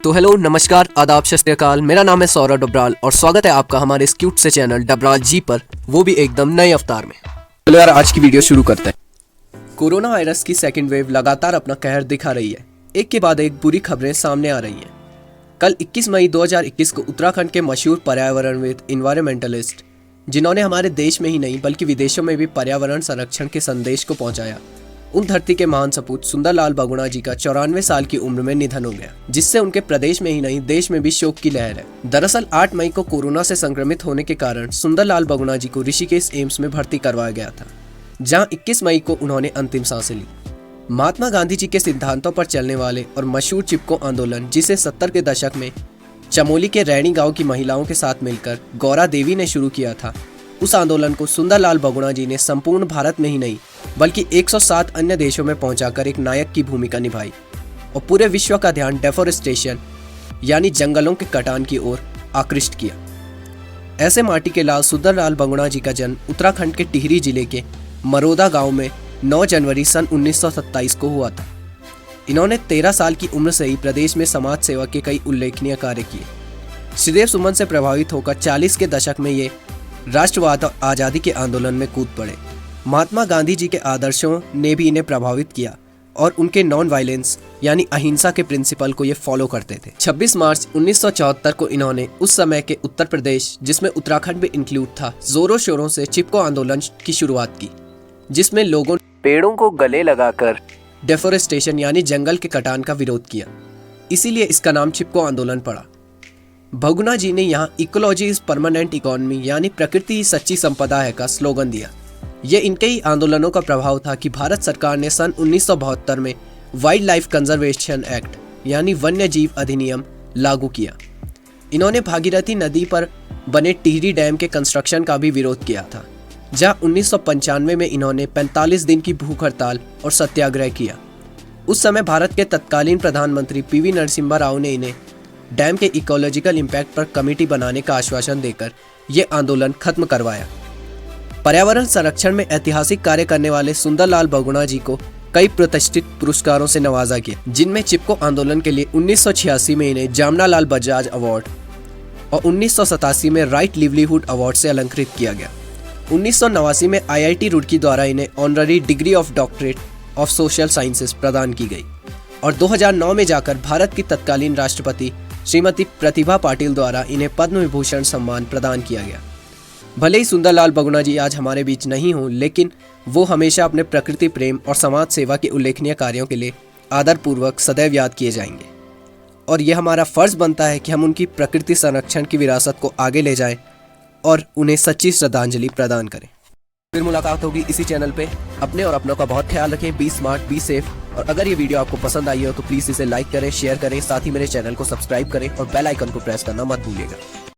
तो हेलो, नमस्कार, आदाब, सत श्री अकाल। मेरा नाम है सौरभ डबराल और स्वागत है आपका हमारे इस क्यूट से चैनल डबराल जी पर, वो भी एकदम नए अवतार में। चलो यार, आज की वीडियो शुरू करते हैं। कोरोना वायरस की सेकेंड वेव लगातार अपना कहर दिखा रही है। एक के बाद एक बुरी खबरें सामने आ रही हैं। कल 21 मई 2021 को उत्तराखंड के मशहूर पर्यावरणविद इन्वायरमेंटलिस्ट, जिन्होंने हमारे देश में ही नहीं बल्कि विदेशों में भी पर्यावरण संरक्षण के संदेश को पहुंचाया, उन धरती के महान सपूत सुंदरलाल बहुगुणा जी का 94 साल की उम्र में निधन हो गया, जिससे उनके प्रदेश में ही नहीं देश में भी शोक की लहर है। दरअसल 8 मई को कोरोना से संक्रमित होने के कारण सुंदरलाल बहुगुणा जी को ऋषिकेश एम्स में भर्ती करवाया गया था, जहां 21 मई को उन्होंने अंतिम सांसें ली। महात्मा गांधी जी के सिद्धांतों पर चलने वाले और मशहूर चिपको आंदोलन, जिसे 70 के दशक में चमोली के रैणी गांव की महिलाओं के साथ मिलकर गौरा देवी ने शुरू किया था, उस आंदोलन को सुंदरलाल बहुगुणा जी ने संपूर्ण भारत में ही नहीं बल्कि 107 अन्य देशों में पहुंचाकर एक नायक की भूमिका निभाई और पूरे विश्व का ध्यान डेफोरेस्टेशन यानी जंगलों के कटान की ओर आकृष्ट किया। ऐसे माटी के लाल सुंदरलाल बहुगुणा जी का जन्म उत्तराखंड के टिहरी जिले के मरोदा गांव में 9 जनवरी सन 1927 को हुआ था। इन्होंने 13 साल की उम्र से ही प्रदेश में समाज सेवा के कई उल्लेखनीय कार्य किए। श्रीदेव सुमन से प्रभावित होकर 40 के दशक में ये राष्ट्रवाद और आज़ादी के आंदोलन में कूद पड़े। महात्मा गांधी जी के आदर्शों ने भी इन्हें प्रभावित किया और उनके नॉन वायलेंस यानी अहिंसा के प्रिंसिपल को ये फॉलो करते थे। 26 मार्च 1974 को इन्होंने उस समय के उत्तर प्रदेश, जिसमें उत्तराखंड भी इंक्लूड था, जोरों शोरों से चिपको आंदोलन की शुरुआत की, जिसमें लोगों ने पेड़ों को गले लगाकर डेफोरेस्टेशन यानी जंगल के कटान का विरोध किया। इसीलिए इसका नाम चिपको आंदोलन पड़ा। बहुगुणा जी ने यहाँ इकोलॉजी इज परमानेंट इकोनॉमी यानी प्रकृति ही सच्ची संपदा है का स्लोगन दिया। ये इनके ही आंदोलनों का प्रभाव था कि भारत सरकार ने सन 1972 में वाइल्ड लाइफ कंजर्वेशन एक्ट यानी वन्य जीव अधिनियम लागू किया। इन्होंने भागीरथी नदी पर बने टिहरी डैम के कंस्ट्रक्शन का भी विरोध किया था, जहाँ 1995 में इन्होंने 45 दिन की भूख हड़ताल और सत्याग्रह किया। उस समय भारत के तत्कालीन प्रधानमंत्री पीवी नरसिम्हा राव ने इन्हें डैम के इकोलॉजिकल इम्पैक्ट पर कमेटी बनाने का आश्वासन देकर ये आंदोलन खत्म करवाया। पर्यावरण संरक्षण में ऐतिहासिक कार्य करने वाले सुंदरलाल बहुगुणा जी को कई प्रतिष्ठित पुरस्कारों से नवाजा गया, जिनमें चिपको आंदोलन के लिए 1986 में इन्हें जामनालाल बजाज अवार्ड और 1987 में राइट लिवलीहुड अवार्ड से अलंकृत किया गया। 1989 में IIT रुड़की द्वारा इन्हें honorary degree of doctorate of social sciences प्रदान की गई और 2009 में जाकर भारत की तत्कालीन राष्ट्रपति श्रीमती प्रतिभा पाटिल द्वारा इन्हें पद्म विभूषण सम्मान प्रदान किया गया। भले ही सुंदरलाल बहुगुणा जी आज हमारे बीच नहीं हों, लेकिन वो हमेशा अपने प्रकृति प्रेम और समाज सेवा के उल्लेखनीय कार्यों के लिए आदरपूर्वक सदैव याद किए जाएंगे और यह हमारा फर्ज बनता है कि हम उनकी प्रकृति संरक्षण की विरासत को आगे ले जाएं और उन्हें सच्ची श्रद्धांजलि प्रदान करें। फिर मुलाकात होगी इसी चैनल पे। अपने और अपनों का बहुत ख्याल रखें। Be smart, be safe. और अगर ये वीडियो आपको पसंद आई हो तो प्लीज़ इसे लाइक करें, शेयर करें, साथ ही मेरे चैनल को सब्सक्राइब करें और बेल आइकन को प्रेस करना मत भूलिएगा।